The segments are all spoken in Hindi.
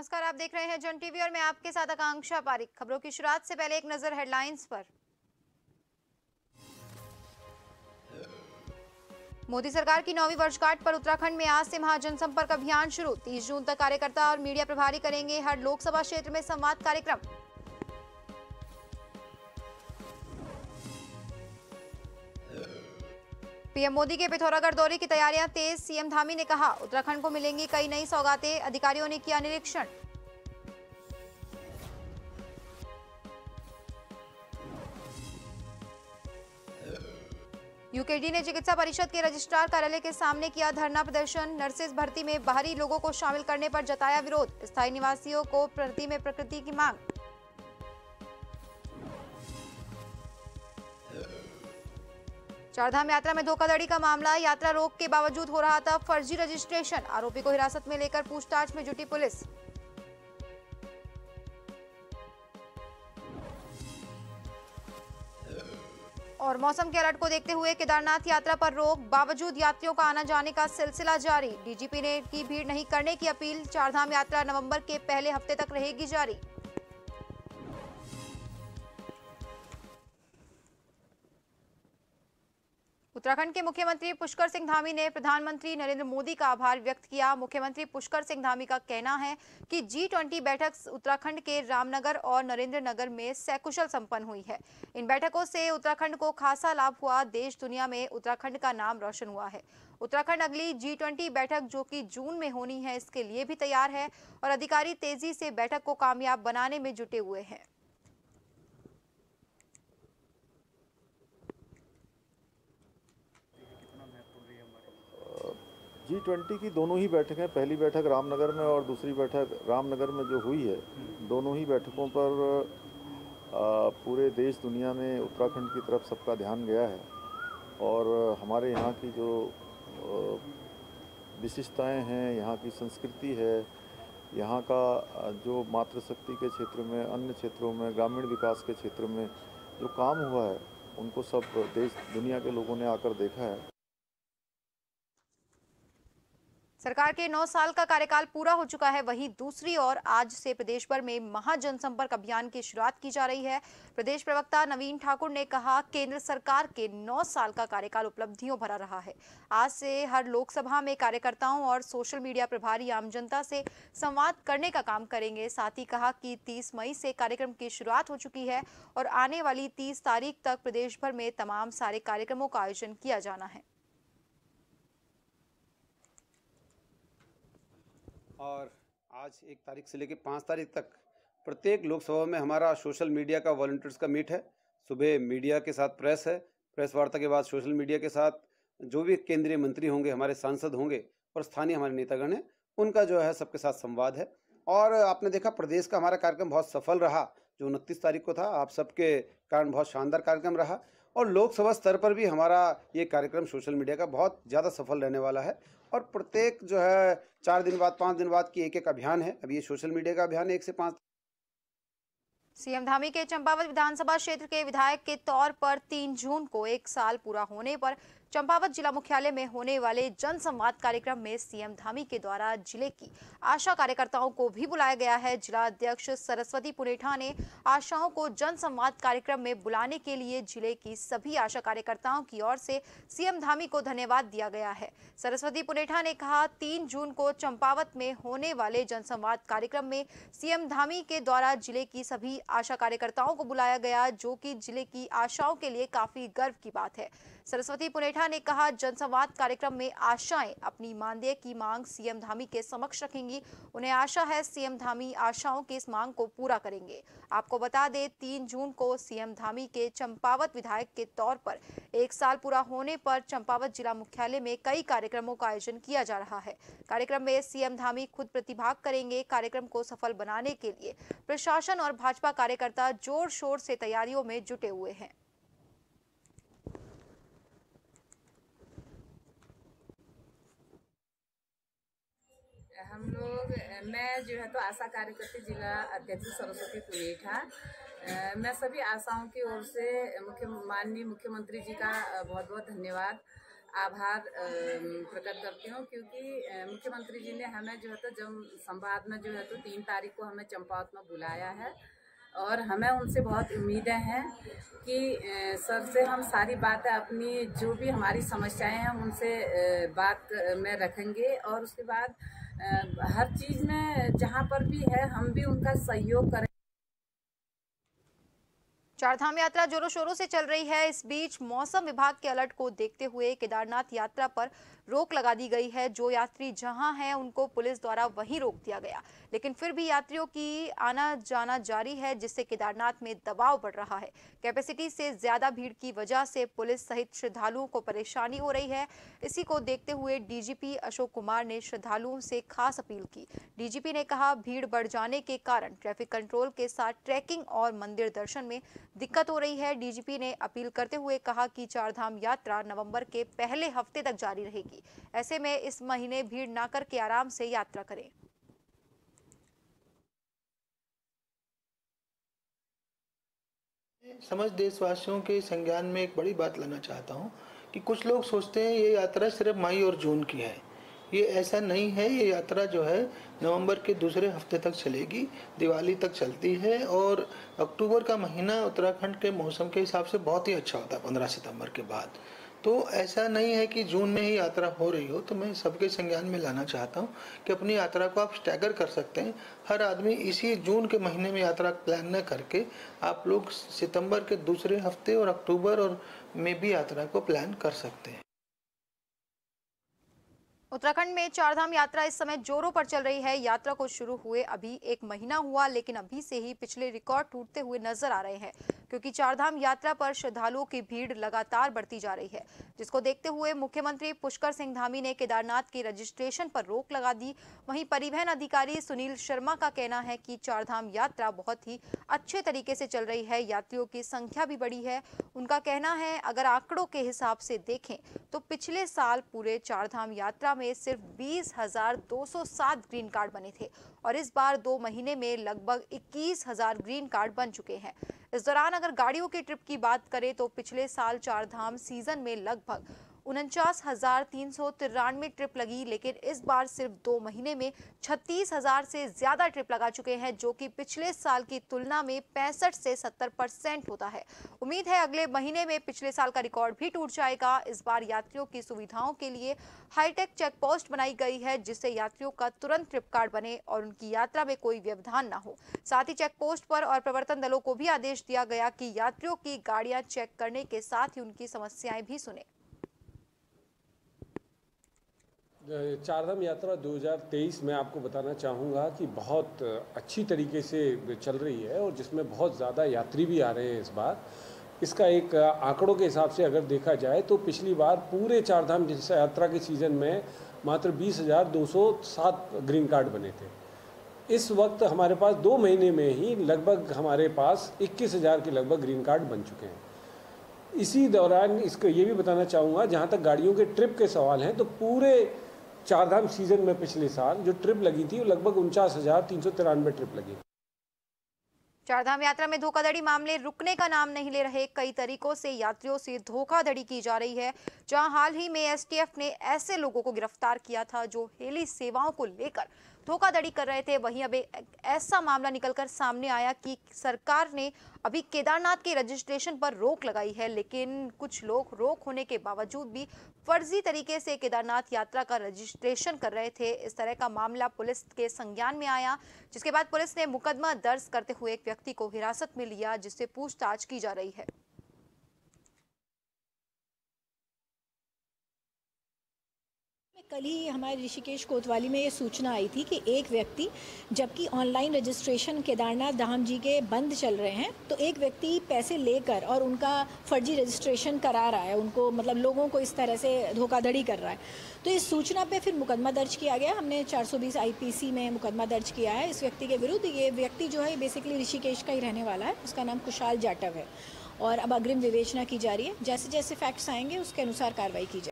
नमस्कार, आप देख रहे हैं जन टीवी और मैं आपके साथ आकांक्षा पारिक। खबरों की शुरुआत से पहले एक नजर हेडलाइंस पर। मोदी सरकार की 9वीं वर्षगांठ पर उत्तराखंड में आज से महाजनसंपर्क अभियान शुरू। 30 जून तक कार्यकर्ता और मीडिया प्रभारी करेंगे हर लोकसभा क्षेत्र में संवाद कार्यक्रम। पीएम मोदी के पिथौरागढ़ दौरे की तैयारियां तेज। सीएम धामी ने कहा, उत्तराखंड को मिलेंगी कई नई सौगातें। अधिकारियों ने किया निरीक्षण। यूकेडी ने चिकित्सा परिषद के रजिस्ट्रार कार्यालय के सामने किया धरना प्रदर्शन। नर्सेज भर्ती में बाहरी लोगों को शामिल करने पर जताया विरोध। स्थायी निवासियों को भर्ती में प्रकृति की मांग। चारधाम यात्रा में धोखाधड़ी का मामला। यात्रा रोक के बावजूद हो रहा था फर्जी रजिस्ट्रेशन। आरोपी को हिरासत में लेकर पूछताछ में जुटी पुलिस। और मौसम के अलर्ट को देखते हुए केदारनाथ यात्रा पर रोक, बावजूद यात्रियों का आना जाने का सिलसिला जारी। डीजीपी ने की भीड़ नहीं करने की अपील। चारधाम यात्रा नवंबर के पहले हफ्ते तक रहेगी जारी। उत्तराखंड के मुख्यमंत्री पुष्कर सिंह धामी ने प्रधानमंत्री नरेंद्र मोदी का आभार व्यक्त किया। मुख्यमंत्री पुष्कर सिंह धामी का कहना है कि G20 बैठक उत्तराखंड के रामनगर और नरेंद्रनगर में सकुशल संपन्न हुई है। इन बैठकों से उत्तराखंड को खासा लाभ हुआ। देश दुनिया में उत्तराखंड का नाम रोशन हुआ है। उत्तराखंड अगली G20 बैठक जो कि जून में होनी है, इसके लिए भी तैयार है और अधिकारी तेजी से बैठक को कामयाब बनाने में जुटे हुए हैं। G20 की दोनों ही बैठकें, पहली बैठक रामनगर में और दूसरी बैठक रामनगर में जो हुई है, दोनों ही बैठकों पर पूरे देश दुनिया में उत्तराखंड की तरफ सबका ध्यान गया है और हमारे यहाँ की जो विशिष्टताएं हैं, यहाँ की संस्कृति है, यहाँ का जो मातृशक्ति के क्षेत्र में, अन्य क्षेत्रों में, ग्रामीण विकास के क्षेत्र में जो काम हुआ है, उनको सब देश दुनिया के लोगों ने आकर देखा है। सरकार के 9 साल का कार्यकाल पूरा हो चुका है। वहीं दूसरी ओर आज से प्रदेश भर में महाजनसंपर्क अभियान की शुरुआत की जा रही है। प्रदेश प्रवक्ता नवीन ठाकुर ने कहा, केंद्र सरकार के 9 साल का कार्यकाल उपलब्धियों भरा रहा है। आज से हर लोकसभा में कार्यकर्ताओं और सोशल मीडिया प्रभारी आम जनता से संवाद करने का काम करेंगे। साथ ही कहा कि 30 मई से कार्यक्रम की शुरुआत हो चुकी है और आने वाली 30 तारीख तक प्रदेश भर में तमाम सारे कार्यक्रमों का आयोजन किया जाना है। और आज 1 तारीख से लेकर 5 तारीख तक प्रत्येक लोकसभा में हमारा सोशल मीडिया का वॉलंटियर्स का मीट है। सुबह मीडिया के साथ प्रेस है, प्रेस वार्ता के बाद सोशल मीडिया के साथ जो भी केंद्रीय मंत्री होंगे, हमारे सांसद होंगे और स्थानीय हमारे नेतागण हैं, उनका जो है सबके साथ संवाद है। और आपने देखा प्रदेश का हमारा कार्यक्रम बहुत सफल रहा, जो 29 तारीख को था। आप सबके कारण बहुत शानदार कार्यक्रम रहा और लोकसभा स्तर पर भी हमारा ये कार्यक्रम सोशल मीडिया का बहुत ज़्यादा सफल रहने वाला है। और प्रत्येक जो है 4 दिन बाद, 5 दिन बाद की एक अभियान है। अभी ये सोशल मीडिया का अभियान है 1 से 5। सीएम धामी के चंपावत विधानसभा क्षेत्र के विधायक के तौर पर 3 जून को 1 साल पूरा होने पर चंपावत जिला मुख्यालय में होने वाले जन संवाद कार्यक्रम में सीएम धामी के द्वारा जिले की आशा कार्यकर्ताओं को भी बुलाया गया है। जिला अध्यक्ष सरस्वती पुनेठा ने आशाओं को जन संवाद कार्यक्रम में बुलाने के लिए जिले की सभी आशा कार्यकर्ताओं की ओर से सीएम धामी को धन्यवाद दिया गया है। सरस्वती पुनेठा ने कहा, 3 जून को चंपावत में होने वाले जनसंवाद कार्यक्रम में सीएम धामी के द्वारा जिले की सभी आशा कार्यकर्ताओं को बुलाया गया, जो कि जिले की आशाओं के लिए काफी गर्व की बात है। सरस्वती पुनेठा ने कहा, जनसंवाद कार्यक्रम में आशाएं अपनी मानदेय की मांग सीएम धामी के समक्ष रखेंगी। उन्हें आशा है सीएम धामी आशाओं की इस मांग को पूरा करेंगे। आपको बता दें, 3 जून को सीएम धामी के चंपावत विधायक के तौर पर 1 साल पूरा होने पर चंपावत जिला मुख्यालय में कई कार्यक्रमों का आयोजन किया जा रहा है। कार्यक्रम में सीएम धामी खुद प्रतिभाग करेंगे। कार्यक्रम को सफल बनाने के लिए प्रशासन और भाजपा कार्यकर्ता जोर शोर से तैयारियों में जुटे हुए हैं। हम लोग, मैं जो है तो आशा कार्यकर्ता जिला अध्यक्ष सरस्वती पुनेठा, मैं सभी आशाओं की ओर से माननीय मुख्यमंत्री जी का बहुत बहुत धन्यवाद। आभार प्रकट करती हूँ, क्योंकि मुख्यमंत्री जी ने हमें जो है तो जब संवाद में जो है तो 3 तारीख को हमें चंपावत में बुलाया है और हमें उनसे बहुत उम्मीदें हैं कि सर से हम सारी बातें अपनी जो भी हमारी समस्याएं हैं उनसे बात में रखेंगे और उसके बाद हर चीज़ में जहाँ पर भी है हम भी उनका सहयोग करें। चारधाम यात्रा जोरों शोरों से चल रही है। इस बीच मौसम विभाग के अलर्ट को देखते हुए केदारनाथ यात्रा पर रोक लगा दी गई है। जो यात्री जहां हैं उनको पुलिस द्वारा वहीं रोक दिया गया, लेकिन फिर भी यात्रियों की आना जाना जारी है, जिससे केदारनाथ में दबाव बढ़ रहा है। कैपेसिटी से ज्यादा भीड़ की वजह से पुलिस सहित श्रद्धालुओं को परेशानी हो रही है। इसी को देखते हुए डीजीपी अशोक कुमार ने श्रद्धालुओं से खास अपील की। डीजीपी ने कहा, भीड़ बढ़ जाने के कारण ट्रैफिक कंट्रोल के साथ ट्रैकिंग और मंदिर दर्शन में दिक्कत हो रही है। डीजीपी ने अपील करते हुए कहा कि चारधाम यात्रा नवंबर के पहले हफ्ते तक जारी रहेगी। ऐसे में इस महीने भीड़ ना करके आराम से यात्रा करें। समझ देशवासियों के संज्ञान में एक बड़ी बात लाना चाहता हूं कि कुछ लोग सोचते हैं ये यात्रा सिर्फ मई और जून की है। ये ऐसा नहीं है। ये यात्रा जो है नवंबर के दूसरे हफ्ते तक चलेगी, दिवाली तक चलती है और अक्टूबर का महीना उत्तराखंड के मौसम के हिसाब से बहुत ही अच्छा होता है 15 सितंबर के बाद। तो ऐसा नहीं है कि जून में ही यात्रा हो रही हो। तो मैं सबके संज्ञान में लाना चाहता हूं कि अपनी यात्रा को आप स्टैगर कर सकते हैं। हर आदमी इसी जून के महीने में यात्रा प्लान न करके आप लोग सितंबर के दूसरे हफ्ते और अक्टूबर और में भी यात्रा को प्लान कर सकते हैं। उत्तराखंड में चारधाम यात्रा इस समय जोरों पर चल रही है। यात्रा को शुरू हुए अभी 1 महीना हुआ, लेकिन अभी से ही पिछले रिकॉर्ड टूटते हुए नजर आ रहे हैं, क्योंकि चारधाम यात्रा पर श्रद्धालुओं की भीड़ लगातार बढ़ती जा रही है, जिसको देखते हुए मुख्यमंत्री पुष्कर सिंह धामी ने केदारनाथ के रजिस्ट्रेशन पर रोक लगा दी। वहीं परिवहन अधिकारी सुनील शर्मा का कहना है कि चारधाम यात्रा बहुत ही अच्छे तरीके से चल रही है, यात्रियों की संख्या भी बढ़ी है। उनका कहना है, अगर आंकड़ों के हिसाब से देखें तो पिछले साल पूरे चारधाम यात्रा में सिर्फ 20,207 ग्रीन कार्ड बने थे और इस बार 2 महीने में लगभग 21,000 ग्रीन कार्ड बन चुके हैं। इस दौरान अगर गाड़ियों की ट्रिप की बात करें तो पिछले साल चारधाम सीजन में लगभग 49,393 ट्रिप लगी, लेकिन इस बार सिर्फ 2 महीने में 36,000 से ज्यादा ट्रिप लगा चुके हैं, जो कि पिछले साल की तुलना में 65 से 70% होता है। उम्मीद है अगले महीने में पिछले साल का रिकॉर्ड भी टूट जाएगा। इस बार यात्रियों की सुविधाओं के लिए हाईटेक चेक पोस्ट बनाई गई है, जिससे यात्रियों का तुरंत ट्रिप कार्ड बने और उनकी यात्रा में कोई व्यवधान न हो। साथ ही चेक पोस्ट पर और प्रवर्तन दलों को भी आदेश दिया गया कि यात्रियों की गाड़ियां चेक करने के साथ ही उनकी समस्याएं भी सुने। चारधाम यात्रा 2023 में आपको बताना चाहूँगा कि बहुत अच्छी तरीके से चल रही है और जिसमें बहुत ज़्यादा यात्री भी आ रहे हैं इस बार। इसका एक आंकड़ों के हिसाब से अगर देखा जाए तो पिछली बार पूरे चारधाम यात्रा के सीज़न में मात्र 20,207 ग्रीन कार्ड बने थे। इस वक्त हमारे पास 2 महीने में ही लगभग हमारे पास 21,000 के लगभग ग्रीन कार्ड बन चुके हैं। इसी दौरान इसको ये भी बताना चाहूँगा, जहाँ तक गाड़ियों के ट्रिप के सवाल हैं, तो पूरे चारधाम सीजन में पिछले साल जो ट्रिप लगी थी वो लगभग 49,393 ट्रिप लगी। चारधाम यात्रा में धोखाधड़ी मामले रुकने का नाम नहीं ले रहे। कई तरीकों से यात्रियों से धोखाधड़ी की जा रही है। जहां हाल ही में एसटीएफ ने ऐसे लोगों को गिरफ्तार किया था जो हेली सेवाओं को लेकर धोखाधड़ी कर रहे थे, वहीं अब एक ऐसा मामला निकलकर सामने आया कि सरकार ने अभी केदारनाथ के रजिस्ट्रेशन पर रोक लगाई है, लेकिन कुछ लोग रोक होने के बावजूद भी फर्जी तरीके से केदारनाथ यात्रा का रजिस्ट्रेशन कर रहे थे। इस तरह का मामला पुलिस के संज्ञान में आया, जिसके बाद पुलिस ने मुकदमा दर्ज करते हुए एक व्यक्ति को हिरासत में लिया, जिससे पूछताछ की जा रही है। कल ही हमारे ऋषिकेश कोतवाली में ये सूचना आई थी कि एक व्यक्ति, जबकि ऑनलाइन रजिस्ट्रेशन केदारनाथ धाम जी के बंद चल रहे हैं, तो एक व्यक्ति पैसे लेकर और उनका फर्जी रजिस्ट्रेशन करा रहा है, उनको मतलब लोगों को इस तरह से धोखाधड़ी कर रहा है। तो इस सूचना पे फिर मुकदमा दर्ज किया गया। हमने 420 IPC में मुकदमा दर्ज किया है इस व्यक्ति के विरुद्ध। ये व्यक्ति जो है बेसिकली ऋषिकेश का ही रहने वाला है, उसका नाम कुशाल जाटव है और अब अग्रिम विवेचना की जा रही है। जैसे जैसे फैक्ट्स आएंगे उसके अनुसार कार्रवाई की जाए।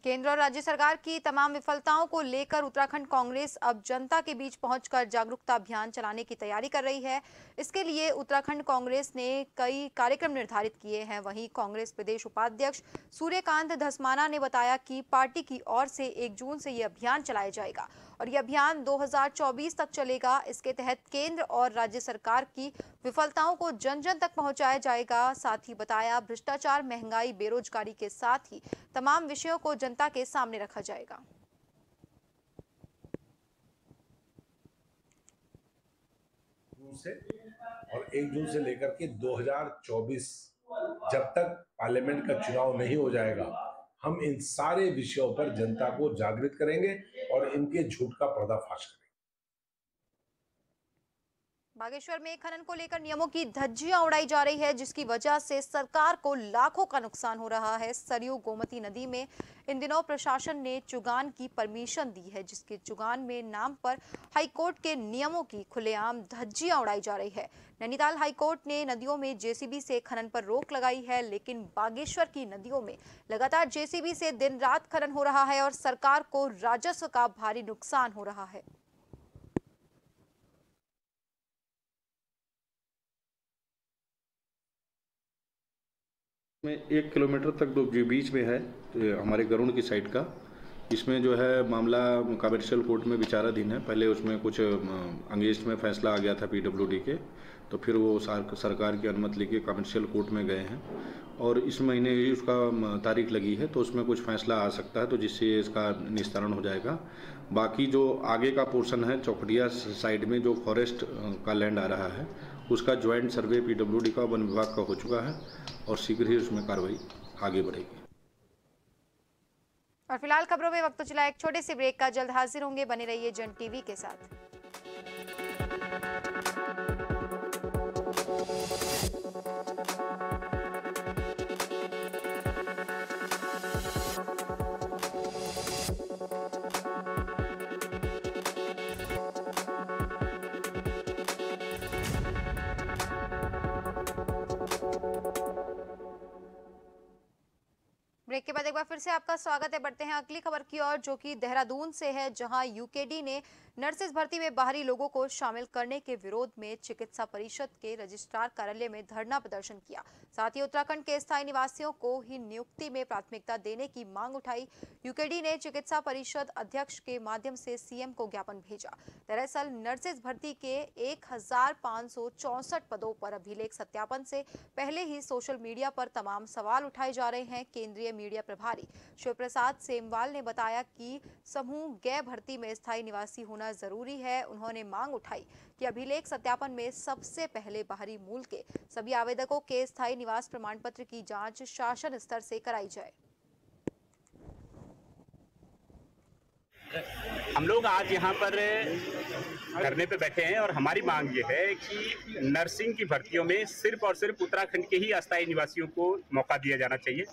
केंद्र और राज्य सरकार की तमाम विफलताओं को लेकर उत्तराखंड कांग्रेस अब जनता के बीच पहुंचकर जागरूकता अभियान चलाने की तैयारी कर रही है। इसके लिए उत्तराखंड कांग्रेस ने कई कार्यक्रम निर्धारित किए हैं। वहीं कांग्रेस प्रदेश उपाध्यक्ष सूर्यकांत धस्माना ने बताया कि पार्टी की ओर से 1 जून से ये अभियान चलाया जाएगा और ये अभियान 2024 तक चलेगा। इसके तहत केंद्र और राज्य सरकार की विफलताओं को जन जन तक पहुंचाया जाएगा। साथ ही बताया भ्रष्टाचार, महंगाई, बेरोजगारी के साथ ही तमाम विषयों को जनता के सामने रखा जाएगा। और 1 जून से लेकर के 2024 जब तक पार्लियामेंट का चुनाव नहीं हो जाएगा, हम इन सारे विषयों पर जनता को जागृत करेंगे और इनके झूठ का पर्दाफाश करेंगे। बागेश्वर में खनन को लेकर नियमों की धज्जियां उड़ाई जा रही है, जिसकी वजह से सरकार को लाखों का नुकसान हो रहा है। सरयू गोमती नदी में इन दिनों प्रशासन ने चुगान की परमिशन दी है, जिसके चुगान में नाम पर हाईकोर्ट के नियमों की खुलेआम धज्जियां उड़ाई जा रही है। नैनीताल हाईकोर्ट ने नदियों में जेसीबी से खनन पर रोक लगाई है, लेकिन बागेश्वर की नदियों में लगातार जेसीबी से दिन रात खनन हो रहा है और सरकार को राजस्व का भारी नुकसान हो रहा है। में 1 किलोमीटर तक जो बीच में है हमारे गरुड़ की साइड का, इसमें जो है मामला कमर्शियल कोर्ट में विचाराधीन है। पहले उसमें कुछ अगेंस्ट में फैसला आ गया था पीडब्ल्यूडी के, तो फिर वो सरकार की अनुमति लेके कमर्शियल कोर्ट में गए हैं और इस महीने ही उसका तारीख लगी है, तो उसमें कुछ फैसला आ सकता है, तो जिससे इसका निस्तारण हो जाएगा। बाकी जो आगे का पोर्शन है चौखटिया साइड में जो फॉरेस्ट का लैंड आ रहा है, उसका ज्वाइंट सर्वे पीडब्ल्यूडी का वन विभाग का हो चुका है और शीघ्र ही उसमें कार्रवाई आगे बढ़ेगी। और फिलहाल खबरों में वक्त तो चला एक छोटे से ब्रेक का, जल्द हाजिर होंगे, बने रहिए जन टीवी के साथ। ब्रेक के बाद एक बार फिर से आपका स्वागत है। बढ़ते हैं अगली खबर की ओर, जो कि देहरादून से है, जहां यूकेडी ने नर्सेज भर्ती में बाहरी लोगों को शामिल करने के विरोध में चिकित्सा परिषद के रजिस्ट्रार कार्यालय में धरना प्रदर्शन किया। साथ ही उत्तराखंड के स्थायी निवासियों को ही नियुक्ति में प्राथमिकता देने की मांग उठाई। यूकेडी ने चिकित्सा परिषद अध्यक्ष के माध्यम से सीएम को ज्ञापन भेजा। दरअसल नर्सेज भर्ती के 1564 पदों पर अभिलेख सत्यापन से पहले ही सोशल मीडिया पर तमाम सवाल उठाए जा रहे हैं। केंद्रीय मीडिया प्रभारी शिव प्रसाद सेमवाल ने बताया कि समूह ग भर्ती में स्थायी निवासी होना जरूरी है। उन्होंने मांग उठाई कि अभिलेख सत्यापन में सबसे पहले बाहरी मूल के सभी आवेदकों के स्थायी निवास प्रमाण पत्र की जांच शासन स्तर से कराई जाए। हम लोग आज यहाँ पर धरने पे बैठे हैं और हमारी मांग ये है कि नर्सिंग की भर्तियों में सिर्फ और सिर्फ उत्तराखंड के ही अस्थायी निवासियों को मौका दिया जाना चाहिए।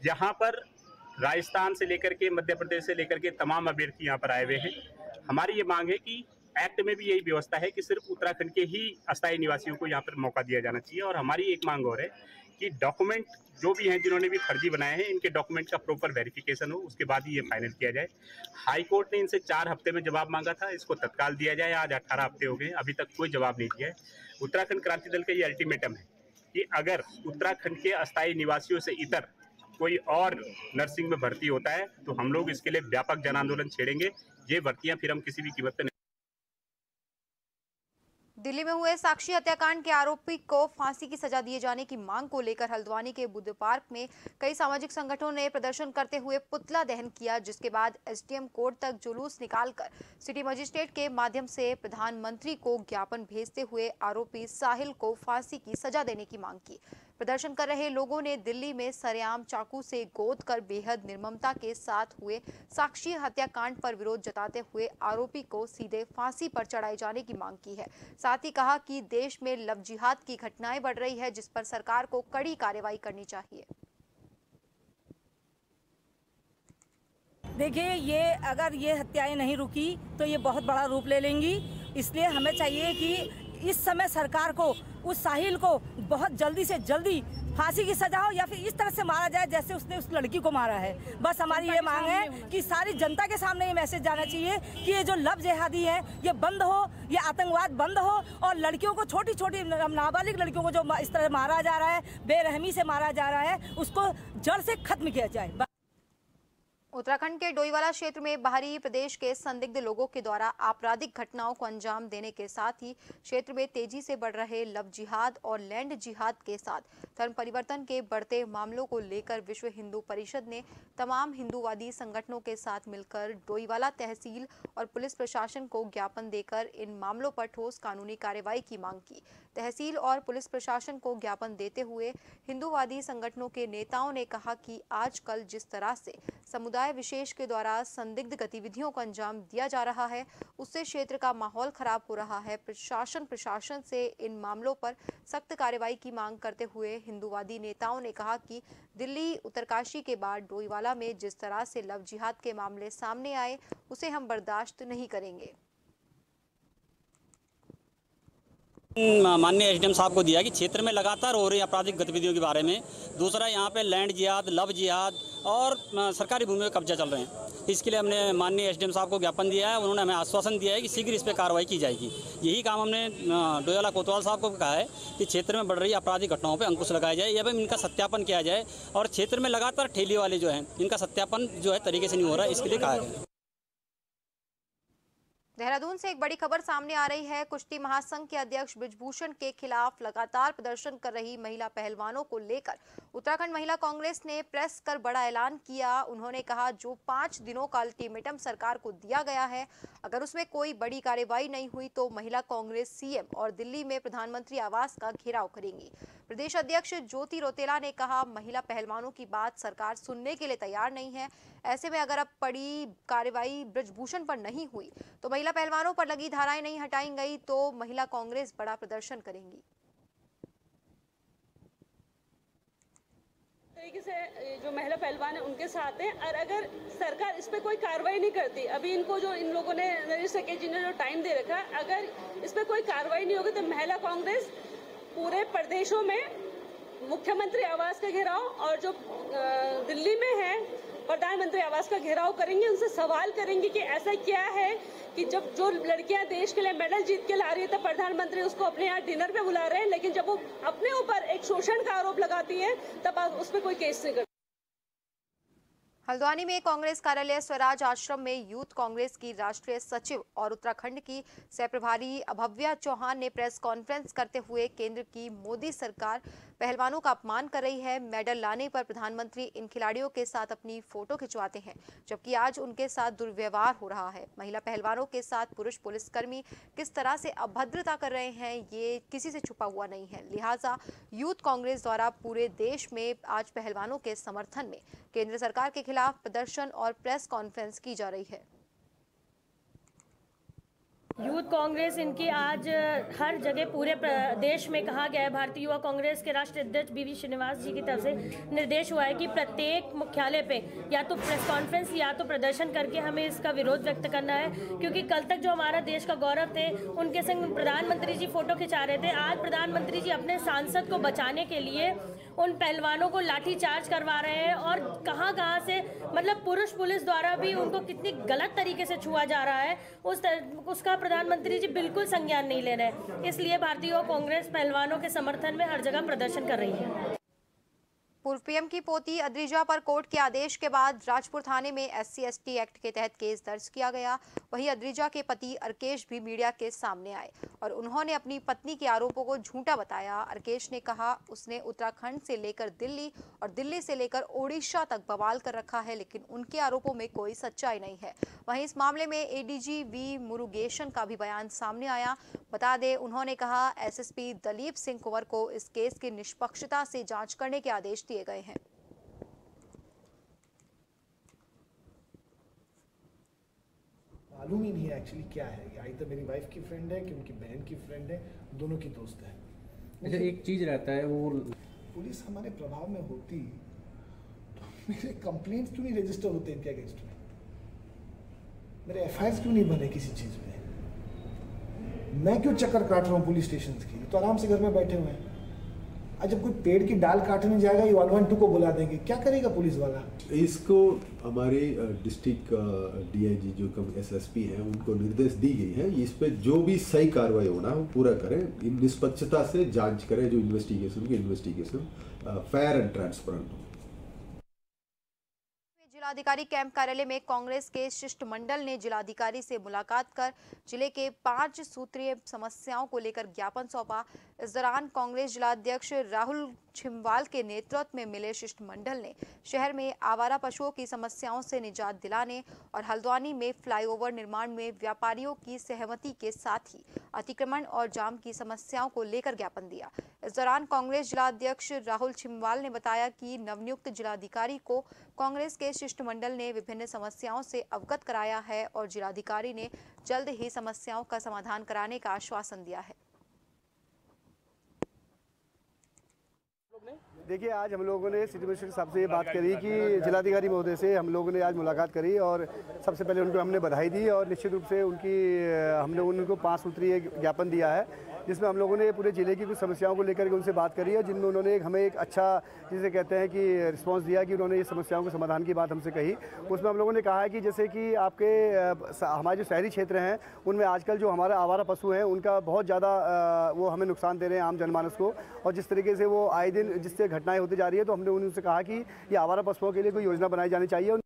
यहाँ पर राजस्थान से लेकर के मध्य प्रदेश से लेकर के तमाम अभ्यर्थी यहाँ पर आए हुए हैं। हमारी ये मांग है कि एक्ट में भी यही व्यवस्था है कि सिर्फ उत्तराखंड के ही अस्थायी निवासियों को यहाँ पर मौका दिया जाना चाहिए। और हमारी एक मांग और है कि डॉक्यूमेंट जो भी हैं जिन्होंने भी फर्जी बनाए हैं, इनके डॉक्यूमेंट का प्रॉपर वेरिफिकेशन हो, उसके बाद ही ये फाइनल किया जाए। हाई कोर्ट ने इनसे 4 हफ्ते में जवाब मांगा था, इसको तत्काल दिया जाए। आज 18 हफ्ते हो गए, अभी तक कोई जवाब नहीं दिया है। उत्तराखंड क्रांति दल का ये अल्टीमेटम है कि अगर उत्तराखंड के अस्थायी निवासियों से इतर कोई और नर्सिंग में भर्ती होता है तो हम लोग इसके लिए व्यापक जन आंदोलन छेड़ेंगे। ये भर्तियां फिर हम किसी भी कीमत पर नहीं। दिल्ली में हुए साक्षी हत्याकांड के आरोपी को फांसी की सजा दिए जाने की मांग को लेकर हल्द्वानी के बुद्ध पार्क में कई सामाजिक संगठनों ने प्रदर्शन करते हुए पुतला दहन किया, जिसके बाद एसडीएम कोर्ट तक जुलूस निकालकर सिटी मजिस्ट्रेट के माध्यम से प्रधानमंत्री को ज्ञापन भेजते हुए आरोपी साहिल को फांसी की सजा देने की मांग की। प्रदर्शन कर रहे लोगों ने दिल्ली में सरेआम चाकू से गोद कर बेहद निर्ममता के साथ हुए साक्षी हत्याकांड पर विरोध जताते हुए आरोपी को सीधे फांसी पर चढ़ाए जाने की मांग की है। साथ ही कहा कि देश में लव जिहाद की घटनाएं बढ़ रही है, जिस पर सरकार को कड़ी कार्रवाई करनी चाहिए। देखिए, ये अगर ये हत्याएं नहीं रुकी तो ये बहुत बड़ा रूप ले लेंगी। इसलिए हमें चाहिए कि इस समय सरकार को उस साहिल को बहुत जल्दी से जल्दी फांसी की सजा हो या फिर इस तरह से मारा जाए जैसे उसने उस लड़की को मारा है। बस हमारी ये मांग है कि सारी जनता के सामने ये मैसेज जाना चाहिए कि ये जो लव जिहादी है ये बंद हो, ये आतंकवाद बंद हो और लड़कियों को, छोटी छोटी नाबालिग लड़कियों को जो इस तरह मारा जा रहा है, बेरहमी से मारा जा रहा है, उसको जड़ से खत्म किया जाए। उत्तराखंड के डोईवाला क्षेत्र में बाहरी प्रदेश के संदिग्ध लोगों के द्वारा आपराधिक घटनाओं को अंजाम देने के साथ ही क्षेत्र में तेजी से बढ़ रहे लव जिहाद और लैंड जिहाद के साथ धर्म परिवर्तन के बढ़ते मामलों को लेकर विश्व हिंदू परिषद ने तमाम हिंदूवादी संगठनों के साथ मिलकर डोईवाला तहसील और पुलिस प्रशासन को ज्ञापन देकर इन मामलों पर ठोस कानूनी कार्रवाई की मांग की। तहसील और पुलिस प्रशासन को ज्ञापन देते हुए हिंदूवादी संगठनों के नेताओं ने कहा कि आजकल जिस तरह से समुदाय विशेष के द्वारा संदिग्ध गतिविधियों को अंजाम दिया जा रहा है, उससे क्षेत्र का माहौल खराब हो रहा है। प्रशासन से इन मामलों पर सख्त कार्रवाई की मांग करते हुए हिंदूवादी नेताओं ने कहा कि दिल्ली उत्तरकाशी के बाद डोईवाला में जिस तरह से लव जिहाद के मामले सामने आए, उसे हम बर्दाश्त नहीं करेंगे। माननीय एसडीएम साहब को दिया कि क्षेत्र में लगातार हो रही आपराधिक गतिविधियों के बारे में, दूसरा यहाँ पे लैंड जिहाद, लव जिहाद और सरकारी भूमि में कब्जा चल रहे हैं। इसके लिए हमने माननीय एसडीएम साहब को ज्ञापन दिया है। उन्होंने हमें आश्वासन दिया है कि शीघ्र इस पर कार्रवाई की जाएगी। यही काम हमने डोईवाला कोतवाल साहब को कहा है कि क्षेत्र में बढ़ रही आपराधिक घटनाओं पर अंकुश लगाया जाए एवं इनका सत्यापन किया जाए और क्षेत्र में लगातार ठेली वाले जो हैं इनका सत्यापन जो है तरीके से नहीं हो रहा है, इसके लिए कहा है। देहरादून से एक बड़ी खबर सामने आ रही है। कुश्ती महासंघ के अध्यक्ष बृजभूषण के खिलाफ लगातार प्रदर्शन कर रही महिला पहलवानों को लेकर उत्तराखंड महिला कांग्रेस ने प्रेस कर बड़ा ऐलान किया। उन्होंने कहा, जो 5 दिनों का अल्टीमेटम सरकार को दिया गया है, अगर उसमें कोई बड़ी कार्रवाई नहीं हुई तो महिला कांग्रेस सीएम और दिल्ली में प्रधानमंत्री आवास का घेराव करेंगी। प्रदेश अध्यक्ष ज्योति रौतेला ने कहा, महिला पहलवानों की बात सरकार सुनने के लिए तैयार नहीं है। ऐसे में अगर अब बड़ी कार्रवाई बृजभूषण पर नहीं हुई तो महिला पहलवानों पर लगी धाराएं नहीं हटाई गई तो महिला कांग्रेस बड़ा प्रदर्शन करेंगी। तरीके से जो महिला पहलवान है उनके साथ हैं और अगर सरकार इस पे कोई कार्रवाई नहीं करती, अभी इनको जो इन लोगों ने नरेश सकेत जी ने जो टाइम दे रखा, अगर इस पे कोई कार्रवाई नहीं होगी तो महिला कांग्रेस पूरे प्रदेशों में मुख्यमंत्री आवास का घेराव और जो दिल्ली में है प्रधानमंत्री आवास का घेराव करेंगे। उनसे सवाल करेंगे कि ऐसा क्या है कि जब जो लड़कियां देश के लिए मेडल जीत के ला रही है तब प्रधानमंत्री उसको अपने यहाँ डिनर पे बुला रहे हैं, लेकिन जब वो अपने ऊपर एक शोषण का आरोप लगाती है तब उस पर कोई केस नहीं करती। हल्द्वानी में कांग्रेस कार्यालय स्वराज आश्रम में यूथ कांग्रेस की राष्ट्रीय सचिव और उत्तराखंड की सह प्रभारी अभव्या चौहान ने प्रेस कॉन्फ्रेंस करते हुए केंद्र की मोदी सरकार पहलवानों का अपमान कर रही है। मेडल लाने पर प्रधानमंत्री इन खिलाड़ियों के साथ अपनी फोटो खिंचवाते हैं, जबकि आज उनके साथ दुर्व्यवहार हो रहा है। महिला पहलवानों के साथ पुरुष पुलिसकर्मी किस तरह से अभद्रता कर रहे हैं, ये किसी से छुपा हुआ नहीं है। लिहाजा यूथ कांग्रेस द्वारा पूरे देश में आज पहलवानों के समर्थन में केंद्र सरकार के खिलाफ प्रदर्शन और प्रेस कॉन्फ्रेंस की जा रही है। यूथ कांग्रेस इनकी आज हर जगह पूरे देश में कहा गया है। भारतीय युवा कांग्रेस के राष्ट्रीय अध्यक्ष बीवी श्रीनिवास जी की तरफ से निर्देश हुआ है कि प्रत्येक मुख्यालय पे या तो प्रेस कॉन्फ्रेंस या तो प्रदर्शन करके हमें इसका विरोध व्यक्त करना है, क्योंकि कल तक जो हमारा देश का गौरव थे उनके संग प्रधानमंत्री जी फोटो खिंचा रहे थे। आज प्रधानमंत्री जी अपने सांसद को बचाने के लिए उन पहलवानों को लाठी चार्ज करवा रहे हैं और कहाँ से मतलब पुरुष पुलिस द्वारा भी उनको कितनी गलत तरीके से छुआ जा रहा है उसका प्रधानमंत्री जी बिल्कुल संज्ञान नहीं ले रहे। इसलिए भारतीय कांग्रेस पहलवानों के समर्थन में हर जगह प्रदर्शन कर रही है। पूर्व पीएम की पोती अद्रिजा पर कोर्ट के आदेश के बाद राजपुर थाने में SC/ST एक्ट के तहत केस दर्ज किया गया। वहीं अद्रिजा के पति अर्केश भी मीडिया के सामने आए और उन्होंने अपनी पत्नी के आरोपों को झूठा बताया। अर्केश ने कहा उसने उत्तराखंड से लेकर दिल्ली और दिल्ली से लेकर ओडिशा तक बवाल कर रखा है, लेकिन उनके आरोपों में कोई सच्चाई नहीं है। वहीं इस मामले में ADG V मुरुगेशन का भी बयान सामने आया। बता दें, उन्होंने कहा SSP दलीप सिंह कुंवर को इस केस की निष्पक्षता से जांच करने के आदेश दिए गए हैं। मालूम ही नहीं है एक्चुअली क्या है, या तो मेरी वाइफ की फ्रेंड है कि उनकी बहन की फ्रेंड है, दोनों की दोस्त है। अच्छा, एक चीज रहता है वो पुलिस हमारे प्रभाव में होती तो मेरे कंप्लेंट्स क्यों नहीं रजिस्टर होते इनके अगेंस्ट में, मेरे FIRs क्यों नहीं बने किसी चीज में, मैं क्यों चक्कर काट रहा हूँ पुलिस स्टेशन की, तो आराम से घर में बैठे हुए हैं। आज जब कोई पेड़ की डाल काटने जाएगा ये 112 को बुला देंगे, क्या करेगा पुलिस वाला? इसको हमारे डिस्ट्रिक्ट डीआईजी जो कम एसएसपी हैं उनको निर्देश दी गई है, इस पे जो भी सही कार्रवाई होना है वो पूरा करें, निष्पक्षता से जांच करें, जो इन्वेस्टिगेशन फेयर एंड ट्रांसपेरेंट हो। जिलाधिकारी कैंप कार्यालय में कांग्रेस के शिष्टमंडल ने जिलाधिकारी से मुलाकात कर जिले के 5 सूत्रीय समस्याओं को लेकर ज्ञापन सौंपा। इस दौरान कांग्रेस जिलाध्यक्ष राहुल छिमवाल के नेतृत्व में मिले शिष्टमंडल ने शहर में आवारा पशुओं की समस्याओं से निजात दिलाने और हल्द्वानी में फ्लाईओवर निर्माण में व्यापारियों की सहमति के साथ ही अतिक्रमण और जाम की समस्याओं को लेकर ज्ञापन दिया। इस दौरान कांग्रेस जिलाध्यक्ष राहुल छिमवाल ने बताया कि नवनियुक्त जिलाधिकारी को कांग्रेस के शिष्टमंडल ने विभिन्न समस्याओं से अवगत कराया है और जिलाधिकारी ने जल्द ही समस्याओं का समाधान कराने का आश्वासन दिया है। देखिए, आज हम लोगों ने सिटी मजिस्ट्रेट साहब से ये बात करी कि जिलाधिकारी महोदय से हम लोगों ने आज मुलाकात करी और सबसे पहले उनको हमने बधाई दी और निश्चित रूप से हमने उनको 5 सूत्रीय ज्ञापन दिया है, जिसमें हम लोगों ने पूरे ज़िले की कुछ समस्याओं को लेकर के उनसे बात करी है, जिनमें उन्होंने हमें एक अच्छा, जिसे कहते हैं कि रिस्पांस दिया कि उन्होंने ये समस्याओं के समाधान की बात हमसे कही। उसमें हम लोगों ने कहा है कि जैसे कि आपके हमारे जो शहरी क्षेत्र हैं उनमें आजकल जो हमारा आवारा पशु हैं उनका बहुत ज़्यादा वो हमें नुकसान दे रहे हैं आम जनमानस को, और जिस तरीके से वो आए दिन जिससे घटनाएँ होती जा रही है, तो हमने उनसे कहा कि ये आवारा पशुओं के लिए कोई योजना बनाई जानी चाहिए।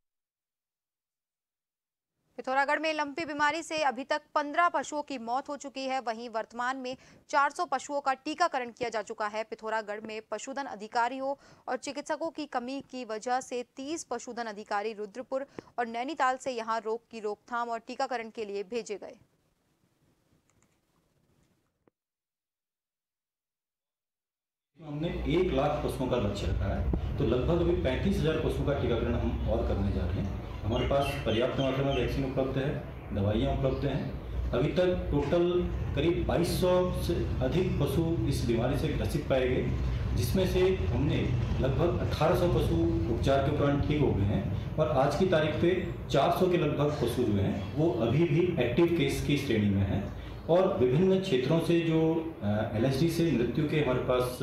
पिथौरागढ़ में लंपी बीमारी से अभी तक 15 पशुओं की मौत हो चुकी है। वहीं वर्तमान में 400 पशुओं का टीकाकरण किया जा चुका है। पिथौरागढ़ में पशुधन अधिकारियों और चिकित्सकों की कमी की वजह से 30 पशुधन अधिकारी रुद्रपुर और नैनीताल से यहां रोग की रोकथाम और टीकाकरण के लिए भेजे गए। हमने 1 लाख पशुओं का लक्ष्य रखा है, तो लगभग अभी 35,000 पशुओं का टीकाकरण हम और करने जा रहे हैं। हमारे पास पर्याप्त मात्रा में वैक्सीन उपलब्ध है, दवाइयाँ उपलब्ध हैं। अभी तक टोटल करीब 2200 से अधिक पशु इस बीमारी से ग्रसित पाए गए, जिसमें से हमने लगभग 1800 पशु उपचार के उपरांत ठीक हो गए हैं और आज की तारीख पे 400 के लगभग पशु जो हैं वो अभी भी एक्टिव केस की श्रेणी में हैं। और विभिन्न क्षेत्रों से जो LSD से मृत्यु के हमारे पास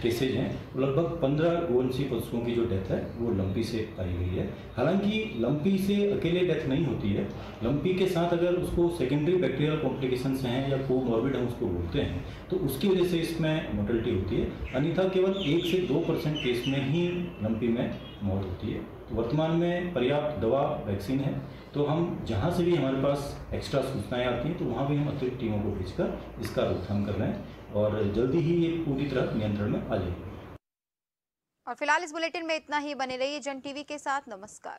केसेज हैं, लगभग 15 गोवंशीय पशुओं की जो डेथ है वो लंपी से पाई गई है। हालांकि लंपी से अकेले डेथ नहीं होती है, लंपी के साथ अगर उसको सेकेंडरी बैक्टीरियल कॉम्प्लिकेशंस हैं या कोमॉर्बिड हम उसको बोलते हैं, तो उसकी वजह से इसमें मोर्टेलिटी होती है। अन्यथा केवल 1 से 2% केस में ही लंपी में मौत होती है। तो वर्तमान में पर्याप्त दवा, वैक्सीन है, तो हम जहाँ से भी हमारे पास एक्स्ट्रा सूचनाएं आती हैं तो वहाँ भी हम अतिरिक्त टीमों को भेजकर इसका रोकथाम कर रहे हैं और जल्दी ही ये पूरी तरह नियंत्रण में आ जाएगी। और फिलहाल इस बुलेटिन में इतना ही। बने रहिए जन टीवी के साथ। नमस्कार।